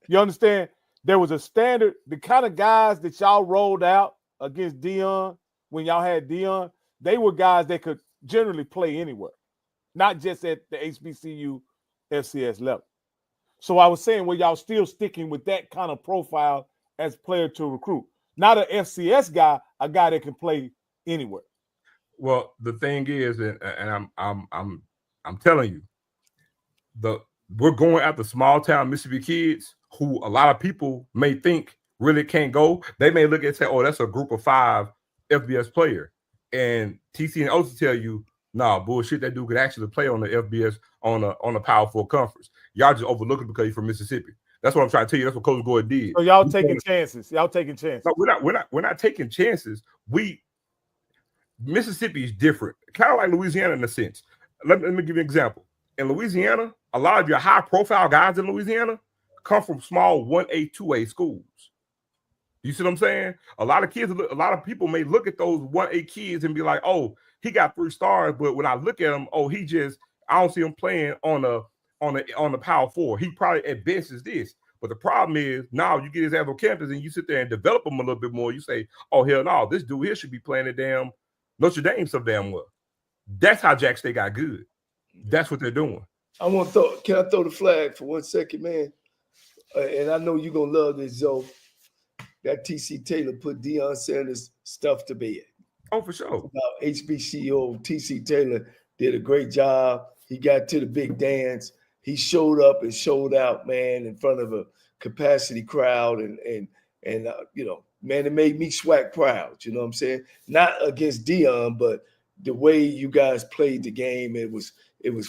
You understand? There was a standard, the kind of guys that y'all rolled out against Deion, when y'all had Deion, they were guys that could generally play anywhere, not just at the HBCU FCS level. So I was saying, well, y'all still sticking with that kind of profile as player to recruit. Not an FCS guy, a guy that can play anywhere. Well, the thing is, and I'm telling you, we're going after small town Mississippi kids who a lot of people may think really can't go. They may look and say, oh, that's a group of 5 FBS player. And TC and OC tell you, nah, bullshit, that dude could actually play on the FBS on a Power 4 conference. Y'all just overlook it because he's from Mississippi. That's what I'm trying to tell you. That's what Coach Gordon did. So y'all taking chances. Y'all taking chances. No, we're not taking chances. Mississippi is different, kind of like Louisiana in a sense. Let me give you an example. In Louisiana, a lot of your high-profile guys in Louisiana come from small 1A, 2A schools. You see what I'm saying? A lot of people may look at those 1A kids and be like, oh, he got 3 stars, but when I look at him, oh, I don't see him playing on the Power 4. He probably at best is this. But the problem is now you get his Avon campus and you sit there and develop him a little bit more. You say, oh, hell no, this dude here should be playing the damn Notre Dame so damn well. That's how Jack State got good. That's what they're doing. Can I throw the flag for 1 second, man? And I know you're going to love this, Zoe. That TC Taylor put Deion Sanders' stuff to bed. Oh, for sure. About HBCU, TC Taylor did a great job. He got to the big dance. He showed up and showed out, man, in front of a capacity crowd. And you know, man, it made me SWAC proud. You know what I'm saying? Not against Deion, but the way you guys played the game, it was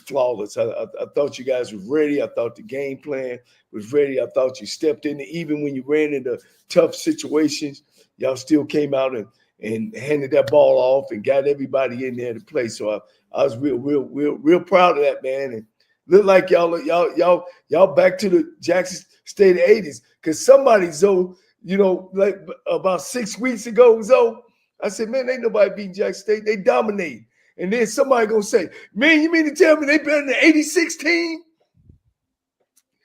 flawless. I thought you guys were ready. I thought the game plan was ready. I thought you stepped in. Even when you ran into tough situations, y'all still came out and handed that ball off and got everybody in there to play. So I was real proud of that, man. And look like y'all back to the Jackson State 80s. Because somebody, Zoe, you know, like about 6 weeks ago, Zoe, I said, man, ain't nobody beating Jackson State. They dominate. And then somebody gonna say, man, you mean to tell me they better than the 86 team?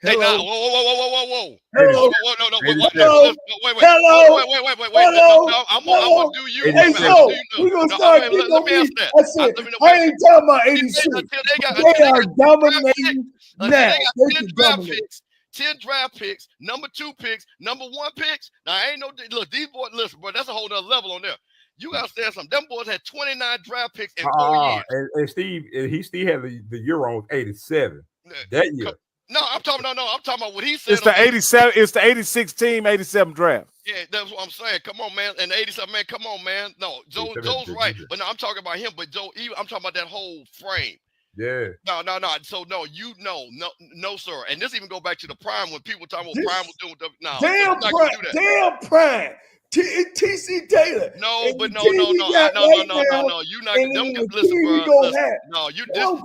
Hey, Hello. now, whoa. Hello. No, Hello. wait. Hello. Wait. Hello. No, I'm gonna do you. Hey, so we're gonna start getting on me. I said, I ain't talking about 86. They are dominating now. They got 10 draft picks, number 2 picks, number 1 picks. Now, ain't no look, these boys, listen, bro, that's a whole other level on there. You got to understand something. Them boys had 29 draft picks in 4 years. And Steve, he still had the year on 87 that year. No, I'm talking about what he said. It's the 87. It's the 86 team, 87 draft. Yeah, that's what I'm saying. Come on, man. And 87, man, come on, man. No, Joe's right. But no, I'm talking about him. But Joe, I'm talking about that whole frame. Yeah. No. So no, sir. And this even go back to the prime when people talking about prime was doing. No, damn prime. TC Taylor. No. You not. Listen, bro. Listen, no, you just.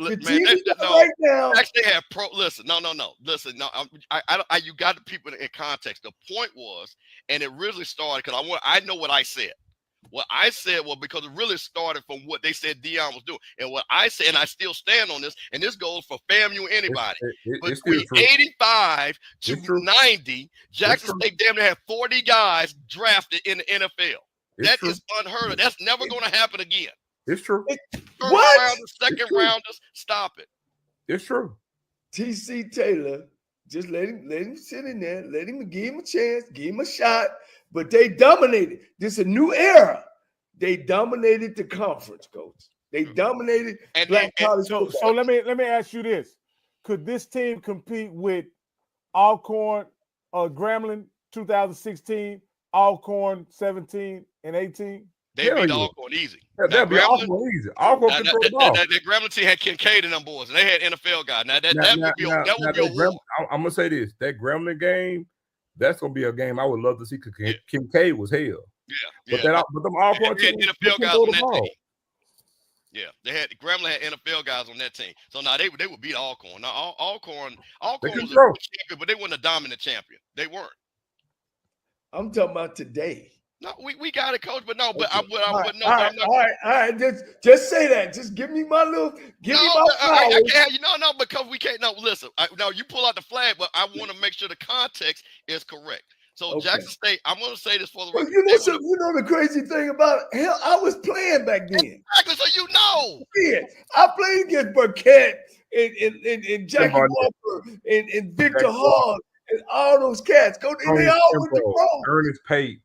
Man, right now. Actually, have pro. Listen, no. Listen, no. You got the people in context. The point was, and it really started because I know what I said. What I said was because it really started from what they said Deion was doing. And what I said, and I still stand on this, and this goes for FAMU anybody. It's Between 85 to 90, Jackson State damn near had 40 guys drafted in the NFL. That is unheard of. That's never going to happen again. It's true. What? Rounders, second rounders, stop it. It's true. T.C. Taylor, just let him sit in there, give him a chance, give him a shot. But they dominated. This is a new era. They dominated the conference, coach. They dominated black college football. So let me ask you this: could this team compete with Alcorn, Grambling 2016, Alcorn 17 and 18? They beat Alcorn easy. They'll be Alcorn easy. Alcorn control the ball. That Grambling team had Kincaid and them boys, and they had NFL guys. Now that would be a war. I'm gonna say this: that Grambling game, that's gonna be a game I would love to see. Kincaid was hell. Yeah, but them Alcorn team, NFL guys on that team. Yeah, they had Grambling had NFL guys on that team. So now they would beat Alcorn. Now Alcorn was a champion, but they weren't a dominant champion. They weren't. I'm talking about today. No, we got it, coach, but no, but okay. All right. Just say that. Just give me my little. Me my I can't. No, because we can't. No, listen. No, you pull out the flag, but I want to make sure the context is correct. So Jackson State, I'm going to say this for the record. You know the crazy thing about it? Hell, I was playing back then. Exactly. So you know. Yeah, I played against Burkett and Jackie Walker and Victor Hall and all those cats. They all went to pro. Ernest Pate.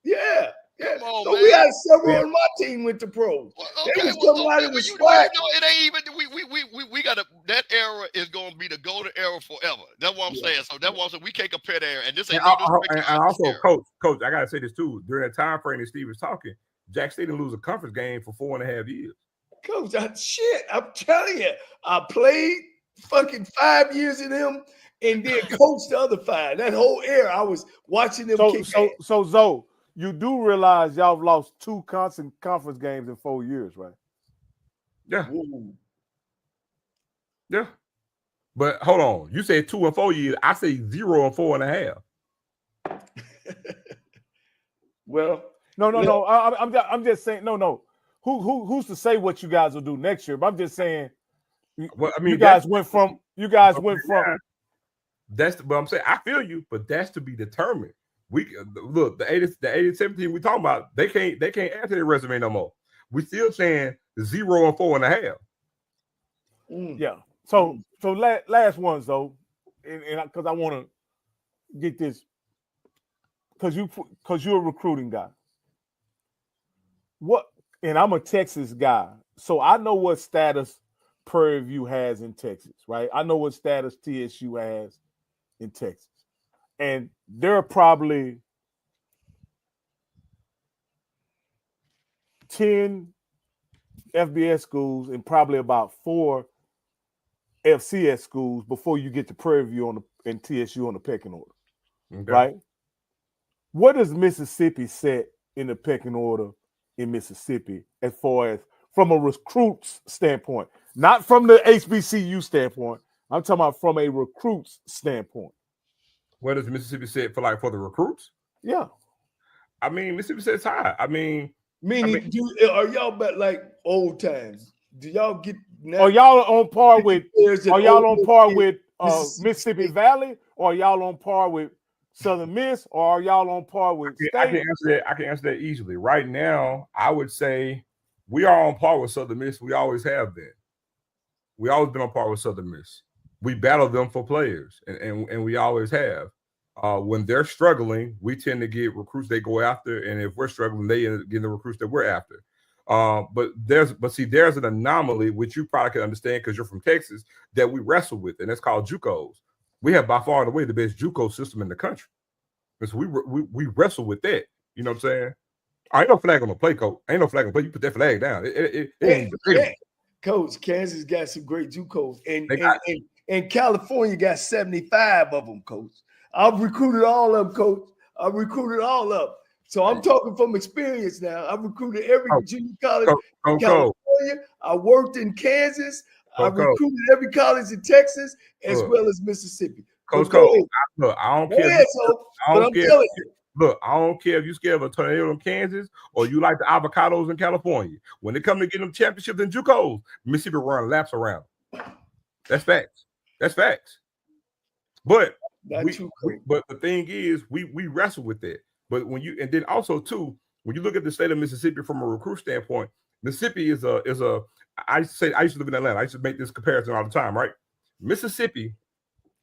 Yeah. On, so man. We had several on my team went to pros. They was somebody with swag. It ain't even. We got to. That era is going to be the golden era forever. That's what I'm saying. So that's what I'm saying. We can't compare the era. And this ain't. And also, coach, I gotta say this too. During that time frame that Steve was talking, Jack State didn't lose a conference game for 4.5 years. Coach, I'm telling you, I played fucking 5 years in them, and then coached the other 5. That whole era, I was watching them. So Zoe, you do realize y'all have lost 2 constant conference games in 4 years, right? Yeah. Ooh. Yeah. But hold on. You said 2 and 4 years. I say 0 and 4.5. Well, no. I'm just saying. No. Who's to say what you guys will do next year? But I'm just saying. Well, I mean, you guys went from. That's but I'm saying I feel you, but that's to be determined. We look the 87 team we talking about. They can't add to their resume no more. We still saying 0 and 4.5. Yeah. So last ones though, and because I want to get this, because you're a recruiting guy. And I'm a Texas guy, so I know what status Prairie View has in Texas, right? I know what status TSU has in Texas, and there are probably 10 FBS schools and probably about 4 FCS schools before you get to Prairie View and TSU on the pecking order, right? What does Mississippi set in the pecking order in Mississippi as far as from a recruit's standpoint, not from the HBCU standpoint? I'm talking about from a recruit's standpoint. What does Mississippi set for the recruits? Yeah, I mean Mississippi sets high. are y'all back like old times? Do y'all get? Are y'all on par with? Are y'all on par with Mississippi Valley? Or are y'all on par with Southern Miss? Or are y'all on par with State? I can answer that easily. Right now, I would say we are on par with Southern Miss. We always have been. We always been on par with Southern Miss. We battle them for players, and we always have. When they're struggling, we tend to get recruits they go after, and if we're struggling, they end up getting the recruits that we're after. But there's an anomaly which you probably can understand because you're from Texas that we wrestle with, and that's called JUCOs. We have by far and away the best JUCO system in the country, because we wrestle with that. You know what I'm saying? Ain't no flag on the play, coach. Ain't no flag on the play. You put that flag down. Coach, Kansas got some great JUCOs, and California got 75 of them, coach. I've recruited all of them, coach. I've recruited all of them. So I'm talking from experience now. I've recruited every junior college in California. I worked in Kansas. I recruited every college in Texas as well as Mississippi. Coach, I don't care. Look, I don't care if you're scared of a tornado in Kansas or you like the avocados in California. When they come to get them championships in JUCOs, Mississippi run laps around. That's facts. That's facts. But but the thing is, we wrestle with that. But when you and then also too, when you look at the state of Mississippi from a recruit standpoint, Mississippi is a I used to live in Atlanta. I used to make this comparison all the time, right? Mississippi,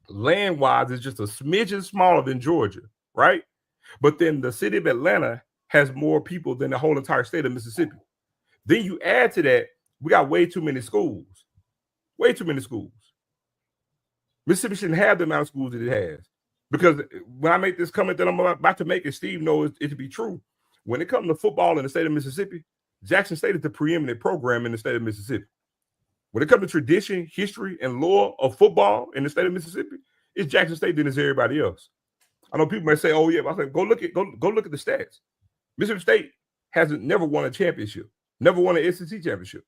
land-wise, is just a smidgen smaller than Georgia, right? But then the city of Atlanta has more people than the whole entire state of Mississippi. Then you add to that, we got way too many schools. Way too many schools. Mississippi shouldn't have the amount of schools that it has. Because when I make this comment that I'm about to make, and Steve knows it to be true, when it comes to football in the state of Mississippi, Jackson State is the preeminent program in the state of Mississippi. When it comes to tradition, history, and lore of football in the state of Mississippi, it's Jackson State than it's everybody else. I know people may say, "Oh yeah," but I say, go look at the stats. Mississippi State hasn't never won a championship, never won an SEC championship.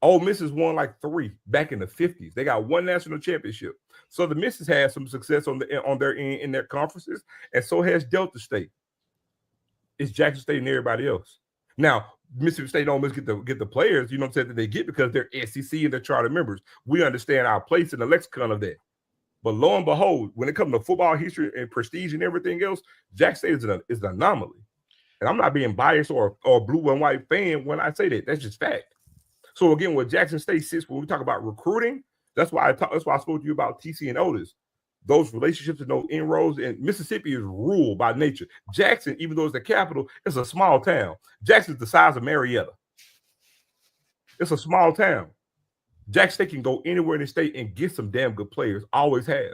Ole Miss has won like 3 back in the 50s. They got 1 national championship. So the Miss has had some success on their end in their conferences, and so has Delta State. It's Jackson State and everybody else. Now, Mississippi State don't get the players, you know what I'm saying, that they get because they're SEC and they're charter members. We understand our place in the lexicon of that. But lo and behold, when it comes to football history and prestige and everything else, Jackson State is an anomaly. And I'm not being biased or blue and white fan when I say that. That's just fact. So again, where Jackson State sits when we talk about recruiting, that's why I spoke to you about TC and Otis. Those relationships and those inroads, and Mississippi is ruled by nature. Jackson, even though it's the capital, it's a small town. Jackson's the size of Marietta. It's a small town. Jackson State can go anywhere in the state and get some damn good players. Always have.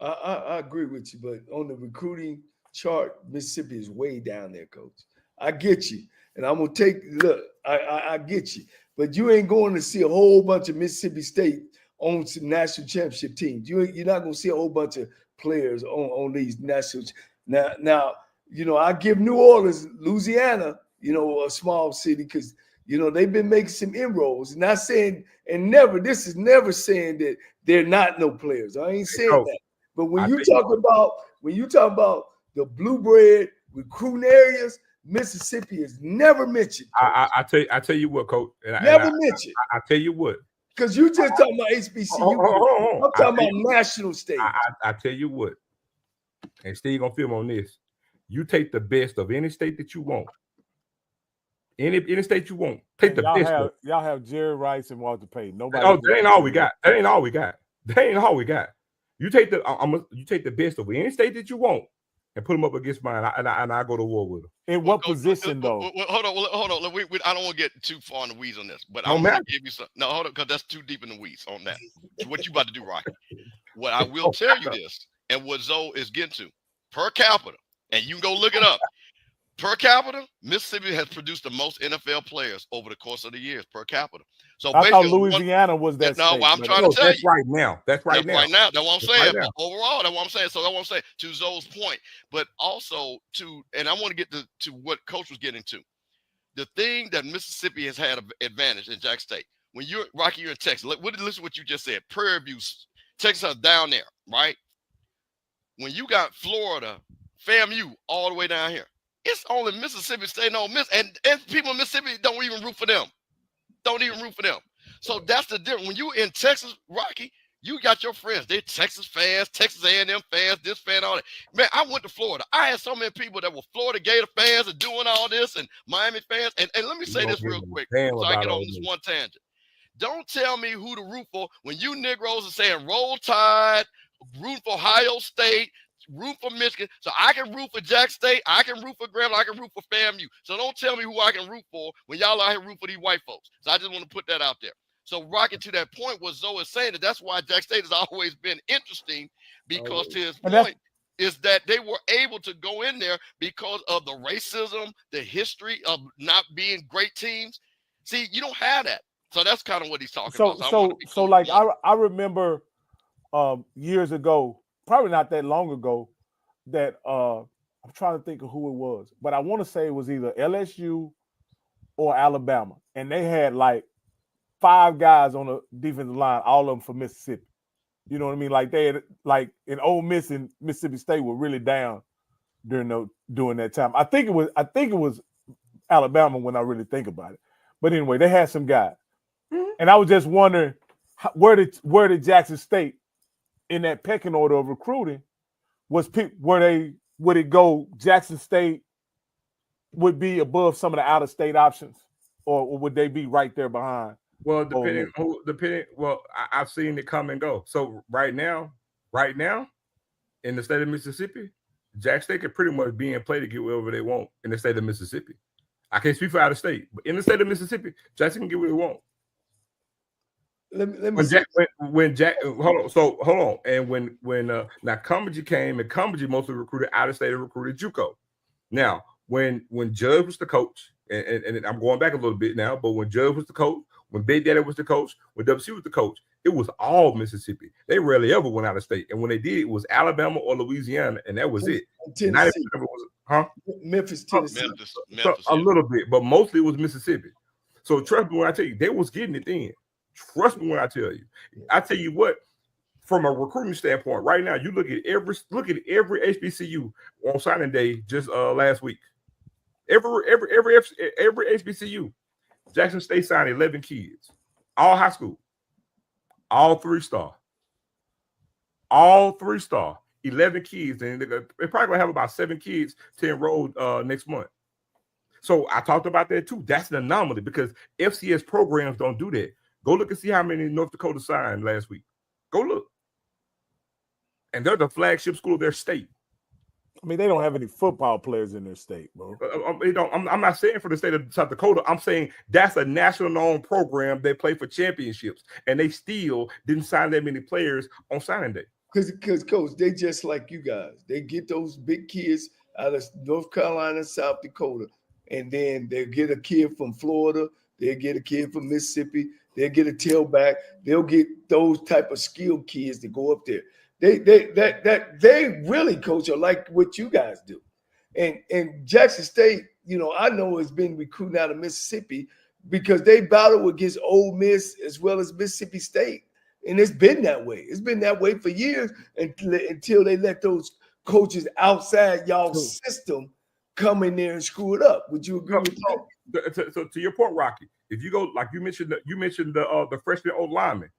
I agree with you, but on the recruiting chart, Mississippi is way down there, Coach. I get you. And I'm going to I get you. But you ain't going to see a whole bunch of Mississippi State on some national championship teams. You're not going to see a whole bunch of players on these national. Now, I give New Orleans, Louisiana, a small city because, they've been making some inroads. Not saying, this is never saying that they're not no players. I ain't saying that. But when you talk about the blue bread recruiting areas, Mississippi is never mentioned. I tell you what, Coach. Never mentioned. I tell you what. Because you just talking about HBCU. I'm talking about national stage. I tell you what. And Steve gonna film on this. You take the best of any state that you want. Any state you want. Take the best. Y'all have Jerry Rice and Walter Payton. Nobody. Oh, that ain't all we got. That ain't all we got. You take the best of any state that you want and put them up against mine, and I go to war with them. In what position, though? Hold on. I don't want to get too far in the weeds on this, but I'm going to give you some. No, hold on, because that's too deep in the weeds on that. What you about to do, right? What I will tell you this, and what Zoe is getting to, per capita, and you can go look it up. Per capita, Mississippi has produced the most NFL players over the course of the years per capita. So I thought Louisiana was that. No, I'm trying to tell you. Right now. That's right now. That's what I'm saying. Right overall, that's what I'm saying. So that's what I'm saying to Zoe's point, but also and I want to get to what Coach was getting to. The thing that Mississippi has had an advantage in Jack State. When you're Rocky, you're in Texas. Listen to what you just said. Prairie View, Texas are down there, right? When you got Florida, FAMU all the way down here. It's only Mississippi State and Ole Miss, and people in Mississippi don't even root for them. So that's the difference. When you in Texas, Rocky, you got your friends. They're Texas fans, Texas A&M fans, this fan, all that. Man, I went to Florida. I had so many people that were Florida Gator fans and doing all this, and Miami fans. And let me say this real quick, so I get on this one tangent. Don't tell me who to root for when you Negroes are saying Roll Tide, root for Ohio State, root for Michigan. So I can root for Jack State, I can root for Grambling, I can root for FAMU. So don't tell me who I can root for when y'all out here root for these white folks. So I just want to put that out there. So rocking to that point, what Zoe is saying, that's why Jack State has always been interesting, because to his point is that they were able to go in there because of the racism, the history of not being great teams. See, you don't have that. So that's kind of what he's talking about. So like I remember years ago, probably not that long ago, that I'm trying to think of who it was, but I want to say it was either LSU or Alabama, and they had like 5 guys on the defensive line, all of them from Mississippi. You know what I mean? Like they had, like in Ole Miss and Mississippi State were really down during that time. I think it was Alabama when I really think about it. But anyway, they had some guys, and I was just wondering where did Jackson State in that pecking order of recruiting would it go? Jackson State would be above some of the out of state options, or would they be right there behind? Well, depending. Well, I've seen it come and go. So right now, in the state of Mississippi, Jackson State can pretty much be in play to get wherever they want in the state of Mississippi. I can't speak for out of state, but in the state of Mississippi, Jackson can get what they want. Let me hold on. And when now Cumberland came, and Cumberland mostly recruited out of state and recruited JUCO. Now, when Judge was the coach, and I'm going back a little bit now, but when Judge was the coach, when Big Daddy was the coach, when WC was the coach, it was all Mississippi. They rarely ever went out of state, and when they did, it was Alabama or Louisiana, and that was it. Memphis, Tennessee. Memphis, a little bit, but mostly it was Mississippi. So trust me when I tell you, they was getting it then. Trust me when I tell you. I tell you what, from a recruiting standpoint, right now, you look at every HBCU on signing day just last week. Every HBCU, Jackson State signed 11 kids, all high school, all 3-star, 11 kids, and they're probably gonna have about 7 kids to enroll next month. So I talked about that too. That's an anomaly because FCS programs don't do that. Go look and see how many North Dakota signed last week. Go look. And they're the flagship school of their state. I mean, they don't have any football players in their state, bro. I'm not saying for the state of South Dakota. I'm saying that's a national known program. They play for championships, and they still didn't sign that many players on signing day. Because Coach, they just like you guys. They get those big kids out of North Carolina, South Dakota, and then they get a kid from Florida. They get a kid from Mississippi. They'll get a tailback. They'll get those type of skilled kids to go up there. They really, Coach, are like what you guys do. And Jackson State, I know has been recruiting out of Mississippi because they battle against Ole Miss as well as Mississippi State. And it's been that way. It's been that way for years until they let those coaches outside y'all's system come in there and screw it up. Would you agree with that? So to your point, Rocky, if you go, like you mentioned the freshman old lineman,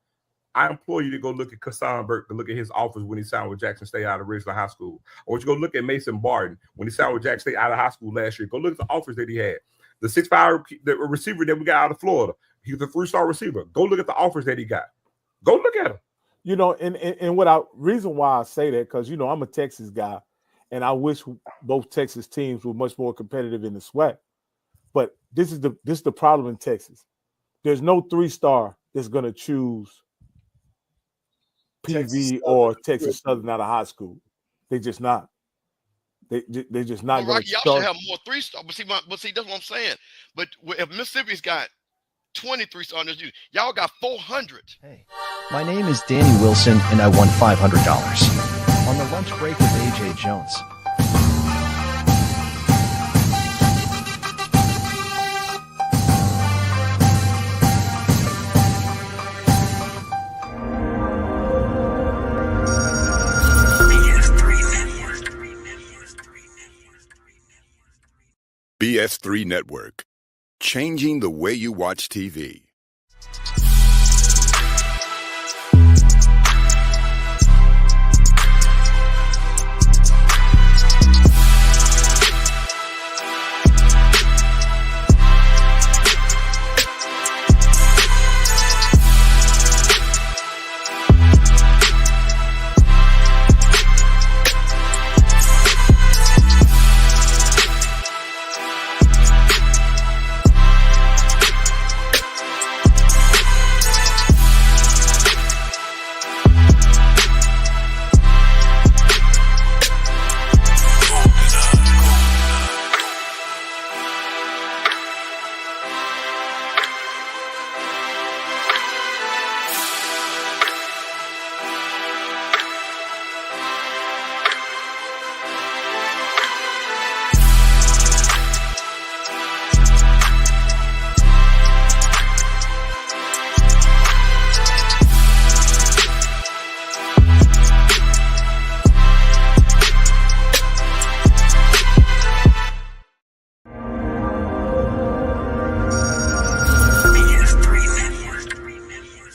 I implore you to go look at Kassan Burke, to look at his offers when he signed with Jackson State out of Ridgeland High School. I want you to go look at Mason Barton when he signed with Jackson State out of high school last year. Go look at the offers that he had. The 6'5", the receiver that we got out of Florida, he was a 3-star receiver. Go look at the offers that he got. Go look at him. And reason why I say that, because I'm a Texas guy, and I wish both Texas teams were much more competitive in the SWAC. But this is the problem in Texas. There's no 3-star that's going to choose PV or Texas Southern out of high school. They just not. They just not going to. Y'all should have more 3-star. But see, that's what I'm saying. But if Mississippi's got 23 stars, y'all got 400. Hey, my name is Danny Wilson, and I won $500 on the lunch break with AJ Jones. BS3 Network, changing the way you watch TV.